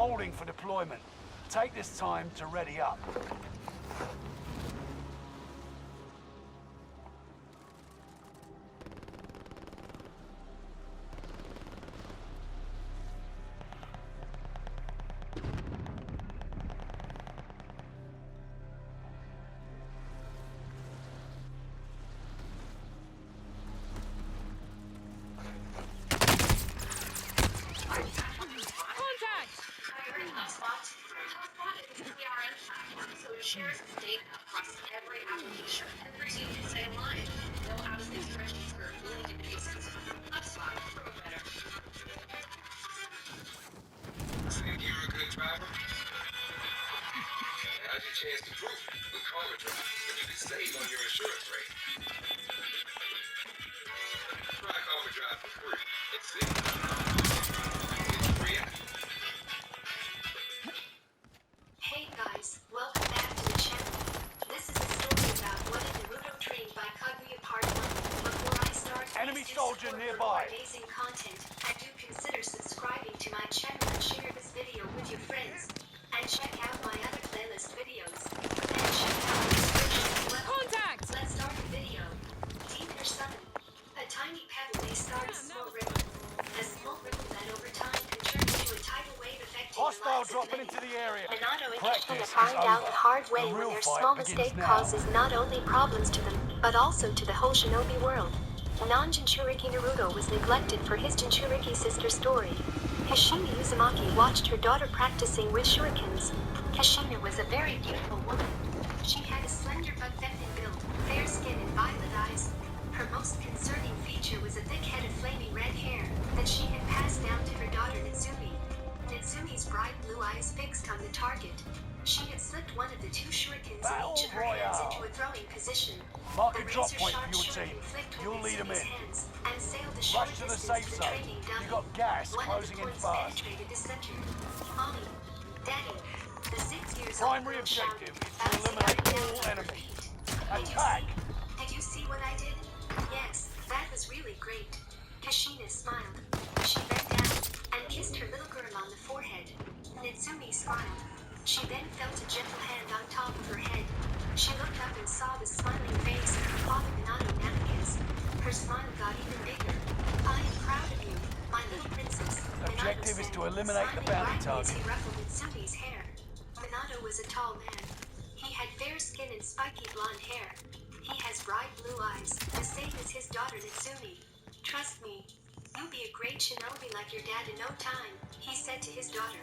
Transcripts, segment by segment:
holding for deployment. Take this time to ready up. Shares data across every application and brings you to stay alive. No out-of-state spreadsheets for really databases. HubSpot, for better. Think you're a good driver? Now's your chance to prove it with Karma Drive, and you can save on your insurance rate. Try Karma Drive for free and see. It's free app. Hey guys, welcome back to the channel. This is a story about what a Naruto trained by Kaguya Part 1. Before I start, Enemy please soldier support nearby. for more amazing content, and do consider subscribing to my channel and share this video with your friends. And check out my other playlist videos. And check out the description below. Contact! Let's start the video. Deeper Sun. A tiny pebble may start a small ripple. A small ripple that over time can turn into a tidal wave affecting the Hostile lives of dropping many. into the area. Minato and Practice Kishina is find out over. the hard way The when real their fight small begins mistake now. causes not only problems to them, but also to the whole shinobi world. Non-Jinchuriki Naruto was neglected for his Jinchuriki sister story. Kishina Uzumaki watched her daughter practicing with shurikens. Kishina was a very beautiful woman. She had a slender but feminine build, fair skin and violet eyes. Her most concerning feature was a thick head of flaming red hair that she had passed down to her daughter Natsumi. Natsumi's bright blue eyes fixed on the target. She had slipped one of the two shurikens in each of her hands into a throwing position. Mark The a drop point razor-sharp for your shuriken team. flicked with You'll lead them Natsumi's in. hands and sailed the short Rush to the distance safe to the zone. training dummy. You got gas One of closing the in points fast. penetrated the center. Mommy, Daddy, the 6 years old Primary girl shouted, objective is to bouncing eliminate up and down all on her enemies. feet. Attack! Did you see what I did? Yes, that was really great. Kishina smiled. She bent down and kissed her little girl on the forehead. Natsumi smiled. She then felt a gentle hand on top of her head. She looked up and saw the smiling face of her father Minato Namikaze. Her smile got even bigger. I am proud of you, my little princess. Objective is to eliminate the bounty target. He ruffled Natsumi's hair. Minato was a tall man. He had fair skin and spiky blonde hair. He has bright blue eyes, the same as his daughter Natsumi. Trust me, you'll be a great shinobi like your dad in no time, he said to his daughter.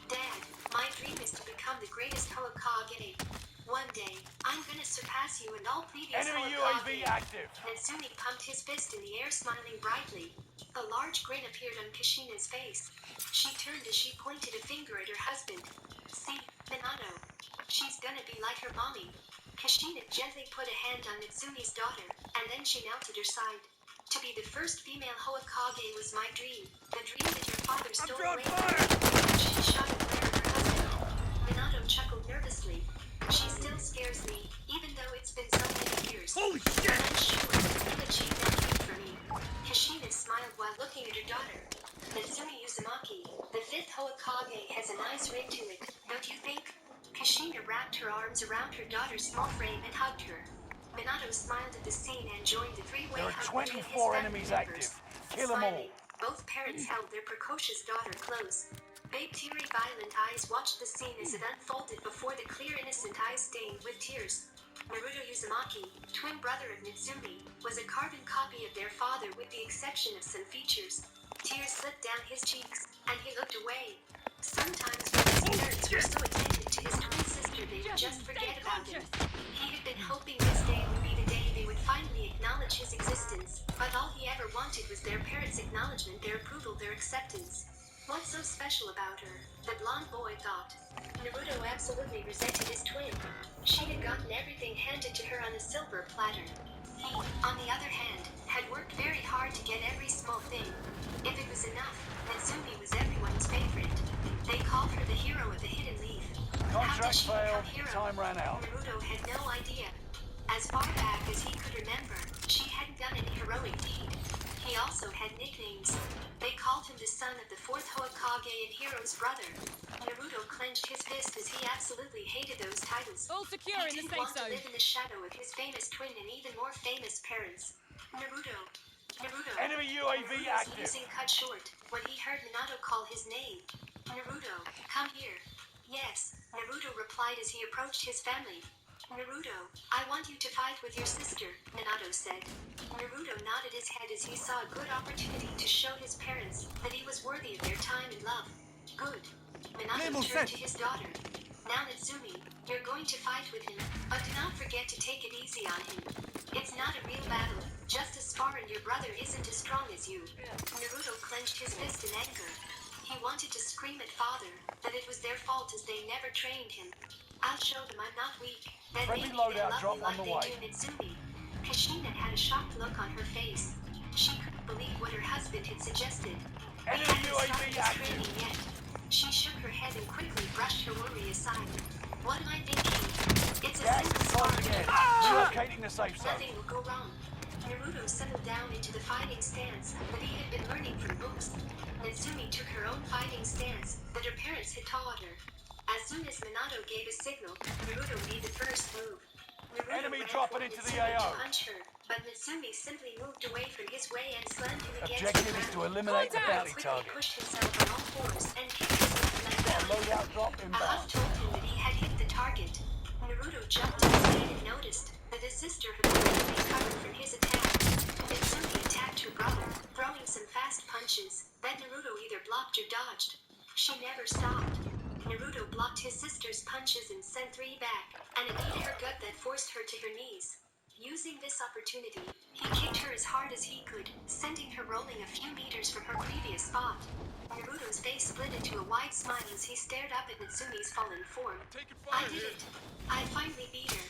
Dad, my dream is to become the greatest Hokage. One day, I'm gonna surpass you and all previous Enemy Hokage. UAV active. Natsumi pumped his fist in the air, smiling brightly. A large grin appeared on Kishina's face. She turned as she pointed a finger at her husband. See, Minato. She's gonna be like her mommy. Kishina gently put a hand on Natsumi's daughter, and then she knelt at her side. To be the first female Hokage was my dream. The dream that your father stole away from me. She shot a glare at her husband. Minato chuckled nervously. She still scares me, even though it's been so many years. Holy shit! I'm sure you'll achieve that dream for me. Kishina smiled while looking at her daughter. Natsumi Uzumaki, the 5th Hokage, has a nice ring to it, don't you think? Kishina wrapped her arms around her daughter's small frame and hugged her. Minato smiled at the scene and joined the three-way There are hug between his 24 family enemies members. active. Kill them all. Smiling, both parents held their precocious daughter close. Big teary violent eyes watched the scene as it unfolded before the clear innocent eyes stained with tears. Naruto Uzumaki, twin brother of Natsumi, was a carbon copy of their father with the exception of some features. Tears slipped down his cheeks, and he looked away. Sometimes when his parents were so attentive to his twin sister they would just forget about him. He had been hoping this day would be the day they would finally acknowledge his existence, but all he ever wanted was their parents' acknowledgement, their approval, their acceptance. What's so special about her? The blonde boy thought. Naruto absolutely resented his twin. She had gotten everything handed to her on a silver platter. He, on the other hand, had worked very hard to get every small thing. If it was enough, Natsumi was everyone's favorite. They called her the hero of the hidden leaf. How did Contract she failed. become hero? Time ran out. Naruto had no idea. As far back as he could remember, she hadn't done any heroic deed. He also had nicknames. They called him the son of the fourth Hokage and Hiro's brother. Naruto clenched his fist as he absolutely hated those titles. All secure He in the didn't safe want to zone. live in the shadow of his famous twin and even more famous parents. Naruto. Enemy UAV Naruto's active. musing cut short when he heard Minato call his name. Naruto, come here. Yes, Naruto replied as he approached his family. Naruto, I want you to fight with your sister, Minato said. Naruto nodded his head as he saw a good opportunity to show his parents that he was worthy of their time and love. Good. Minato turned to his daughter. Now Natsumi, you're going to fight with him, but do not forget to take it easy on him. It's not a real battle, just a spar and your brother isn't as strong as you. Naruto clenched his fist in anger. He wanted to scream at father that it was their fault as they never trained him. I'll show them I'm not weak, that Friendly maybe they'll loadout love drop me on like the way. they do Natsumi. Kashina had a shocked look on her face. She couldn't believe what her husband had suggested. They Enemy hadn't UAV started his active. training yet. She shook her head and quickly brushed her worry aside. What am I thinking? It's a Gas simple is spar. closing in. Relocating the safe zone. Nothing will go wrong. Naruto settled down into the fighting stance that he had been learning from books. Natsumi took her own fighting stance that her parents had taught her. As soon as Minato gave a signal, Naruto made the first move. Naruto Enemy ran dropping for into the Natsumi AO. to punch her, but Natsumi simply moved away from his way and slammed him against Objective the is to ground. eliminate the Contact! bounty Quickly target. pushed himself on all fours and kicked his left leg Got a down. loadout drop A huff inbound. told him that he had hit the target. Naruto jumped to his feet and noticed that his sister had already recovered from his attack. Natsumi attacked her brother, throwing some fast punches that Naruto either blocked or dodged. She never stopped. Naruto blocked his sister's punches and sent 3 back, and it beat her gut that forced her to her knees. Using this opportunity, he kicked her as hard as he could, sending her rolling a few meters from her previous spot. Naruto's face split into a wide smile as he stared up at Natsumi's fallen form. I did it. I finally beat her.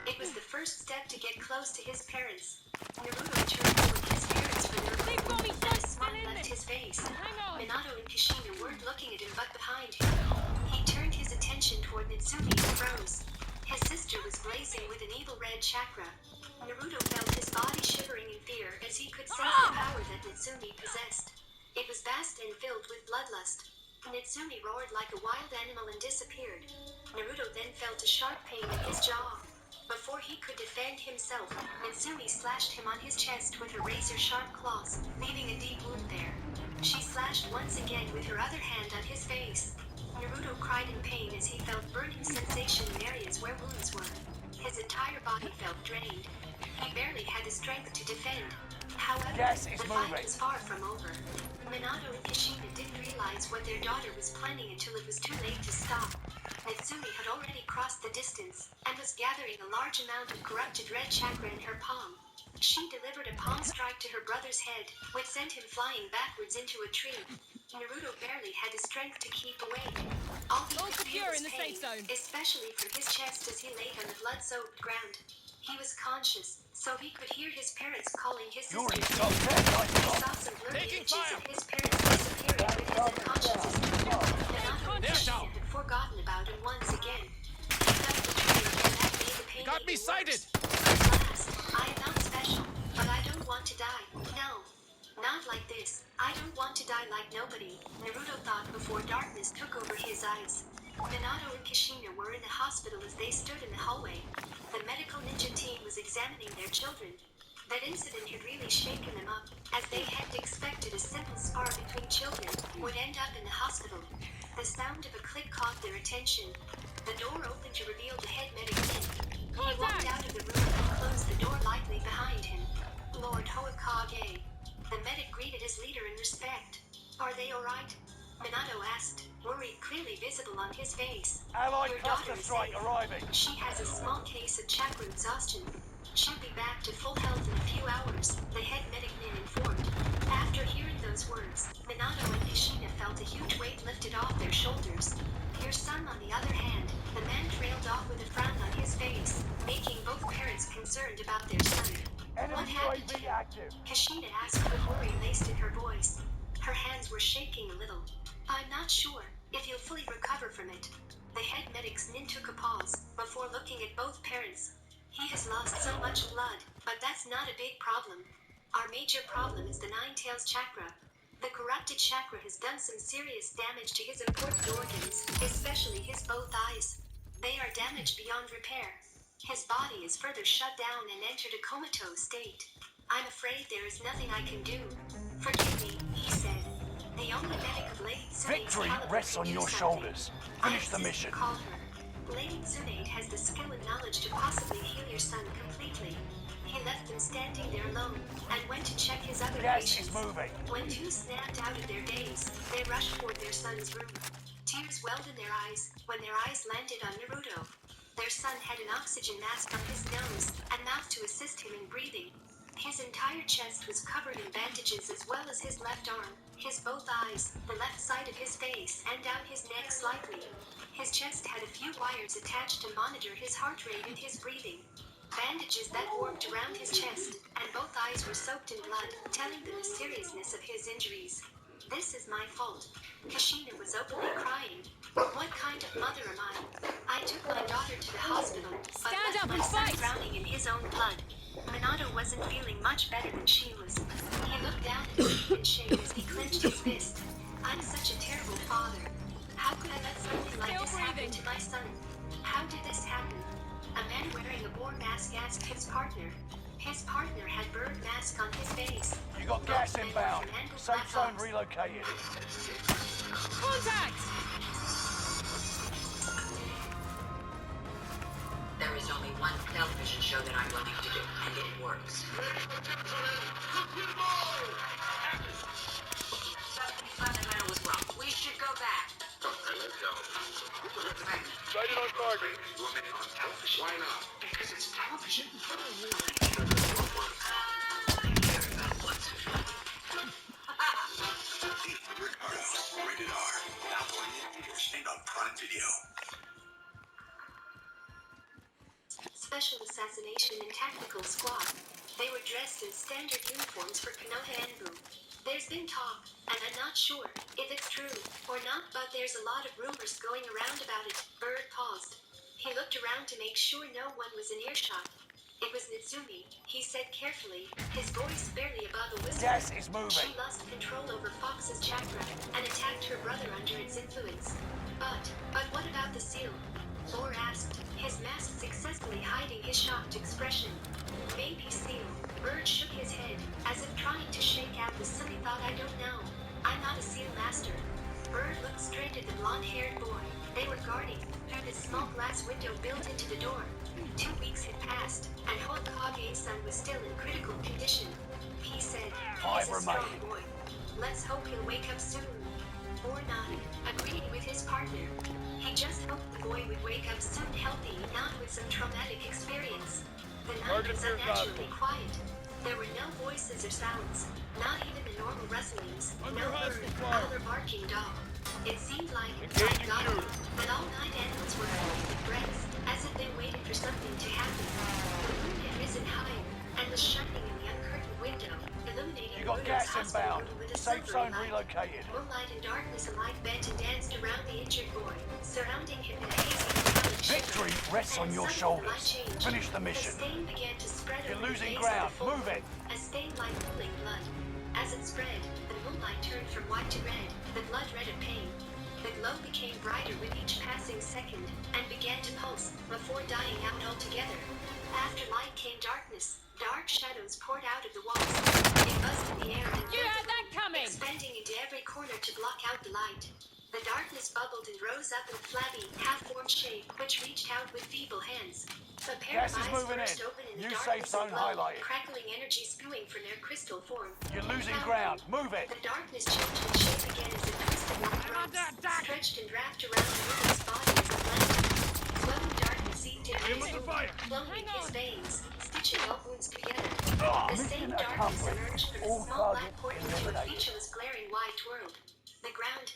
It was the first step to get close to his parents. Naruto turned toward his parents for their Big approval, Bobby and a Shot's smile still in left there. his face. Hang on. Minato and Kishina weren't looking at him but behind him. He turned his attention toward Natsumi and froze. His sister was blazing with an evil red chakra. Naruto felt his body shivering in fear as he could sense the power that Natsumi possessed. It was vast and filled with bloodlust. Natsumi roared like a wild animal and disappeared. Naruto then felt a sharp pain in his jaw. Before he could defend himself, Natsumi slashed him on his chest with her razor-sharp claws, leaving a deep wound there. She slashed once again with her other hand on his face. Naruto cried in pain as he felt burning sensation in areas where wounds were. His entire body felt drained. He barely had the strength to defend. However, Gas is the fight moving. was far from over. Minato and Kishina didn't realize what their daughter was planning until it was too late to stop. Natsumi had already crossed the distance and was gathering a large amount of corrupted red chakra in her palm. She delivered a palm strike to her brother's head, which sent him flying backwards into a tree. Naruto barely had the strength to keep awake. All he All could feel secure was in the pain, safe zone. especially from his chest as he lay on the blood-soaked ground. He was conscious, so he could hear his parents calling his You're in sister. top 10, nice He job. saw some blurry Taking images fire. of his parents disappearing with his unconscious sister. Minato and They're Kishina down. had forgotten about him once again. He felt betrayed, and that made the pain Got me even sighted. worse. At last, I am not special, but I don't want to die. No. Not like this. I don't want to die like nobody, Naruto thought before darkness took over his eyes. Minato and Kishina were in the hospital as they stood in the hallway. The medical ninja team was examining their children. That incident had really shaken them up, as they hadn't expected a simple spar between children would end up in the hospital. The sound of a click caught their attention. The door opened to reveal the head medic Min. He walked out of the room and closed the door lightly behind him. Lord Hokage. The medic greeted his leader in respect. Are they alright? Minato asked, worry clearly visible on his face. Allied Your cluster daughter is strike safe. arriving. She has a small case of chakra exhaustion. She'll be back to full health in a few hours, the head medic Min informed. After hearing those words, Minato and Kishina felt a huge weight lifted off their shoulders. Your son, on the other hand, the man trailed off with a frown on his face, making both parents concerned about their son. What Enemy happened to UAV him? active. Kishina asked with worry laced in her voice. Her hands were shaking a little. I'm not sure if he'll fully recover from it. The head medic's Nin took a pause before looking at both parents. He has lost so much blood, but that's not a big problem. Our major problem is the Nine-Tails chakra. The corrupted chakra has done some serious damage to his important organs, especially his both eyes. They are damaged beyond repair. His body is further shut down and entered a comatose state. I'm afraid there is nothing I can do. Forgive me, he said. The only medic of Lady Tsunade's Victory caliber rests can on do your something. shoulders. Finish the mission. Call her. Lady Tsunade has the skill and knowledge to possibly heal your son completely. He left them standing there alone and went to check his other Gas patients. is moving. When two snapped out of their daze, they rushed toward their son's room. Tears welled in their eyes when their eyes landed on Naruto. Their son had an oxygen mask on his nose and mouth to assist him in breathing. His entire chest was covered in bandages as well as his left arm, his both eyes, the left side of his face, and down his neck slightly. His chest had a few wires attached to monitor his heart rate and his breathing. Bandages that warped around his chest, and both eyes were soaked in blood, telling them the seriousness of his injuries. This is my fault. Kushina was openly crying. What kind of mother am I? I took my daughter to the hospital, but Stand left up my and son fight! drowning in his own blood. Minato wasn't feeling much better than she was. He looked down at me and shamed as he clenched his fist. I'm such a terrible father. How could I let something like Still this happen breathing. to my son? How did this happen? A man wearing a boar mask asked his partner. His partner had bird mask on his face. You got gas inbound. Safe zone relocated. Contact! There is only one television show that I'm willing to do, and it works. Something fundamental was wrong. We should go back. Okay, let's go. Sighted on target. 1 minute on television. Why not? Because it's television. Ricardo, rated R. Now playing in theaters and on Prime Video. Special Assassination and Tactical Squad. They were dressed in standard uniforms for Konoha Enbu. There's been talk, and I'm not sure if it's true or not, but there's a lot of rumors going around about it. Bird paused. He looked around to make sure no one was in earshot. It was Nitsumi, he said carefully, his voice barely above a whisper. Gas is She moving. lost control over Fox's chakra and attacked her brother under its influence. But what about the seal? Lore asked, his mask successfully hiding his shocked expression. Maybe seal. Bird shook his head, as if trying to shake out the silly thought. I don't know. I'm not a seal master. Bird looked straight at the blonde-haired boy they were guarding through the small glass window built into the door. 2 weeks had passed, and Hokage-san was still in critical condition. He said, Five he's a strong remain. boy. Let's hope he'll wake up soon. Or nodded, agreeing with his partner. He just hoped the boy would wake up soon healthy, not with some traumatic experience. The night was unnaturally quiet. There were no voices or sounds, not even the normal rustlings, no bird, other barking dog. It seemed like, thank God, that all night animals were holding their breaths, as if they waited for something to happen. The moon had risen higher, and was shining in the uncurtained window, illuminating You got Rudo's gas hospital inbound. room with a Safe silvery zone light. relocated. Moonlight and darkness alike bent and danced around the injured boy, surrounding him in a hazy metallic shadow. Victory rests on And your suddenly the light shoulders. changed. Finish the mission. The stain began to spread You're over the losing face of ground. the full Move it. A stain like pooling blood. As it spread, the moonlight turned from white to red, the blood red of pain. The glow became brighter with each passing second, and began to pulse, before dying out altogether. After light came darkness. Dark shadows poured out of the walls. It buzzed in the air and You filled had the that room, coming! expanding into every corner to block out the light. The darkness bubbled and rose up in a flabby, half-formed shape, which reached out with feeble hands. A pair Gas of is eyes moving burst in. open in the New darkness safe zone and glowed, highlighted. crackling energy spewing from their crystal form. You're losing ground. Move it. The darkness changed in shape again as it twisted like ropes, stretched and wrapped around the woman's body as it blended. Flowing darkness seeped into his wound, flowing in his veins, stitching all wounds together. The same Mission darkness accomplished. emerged from All the small black targets portal into a eliminated. featureless glaring white world. The ground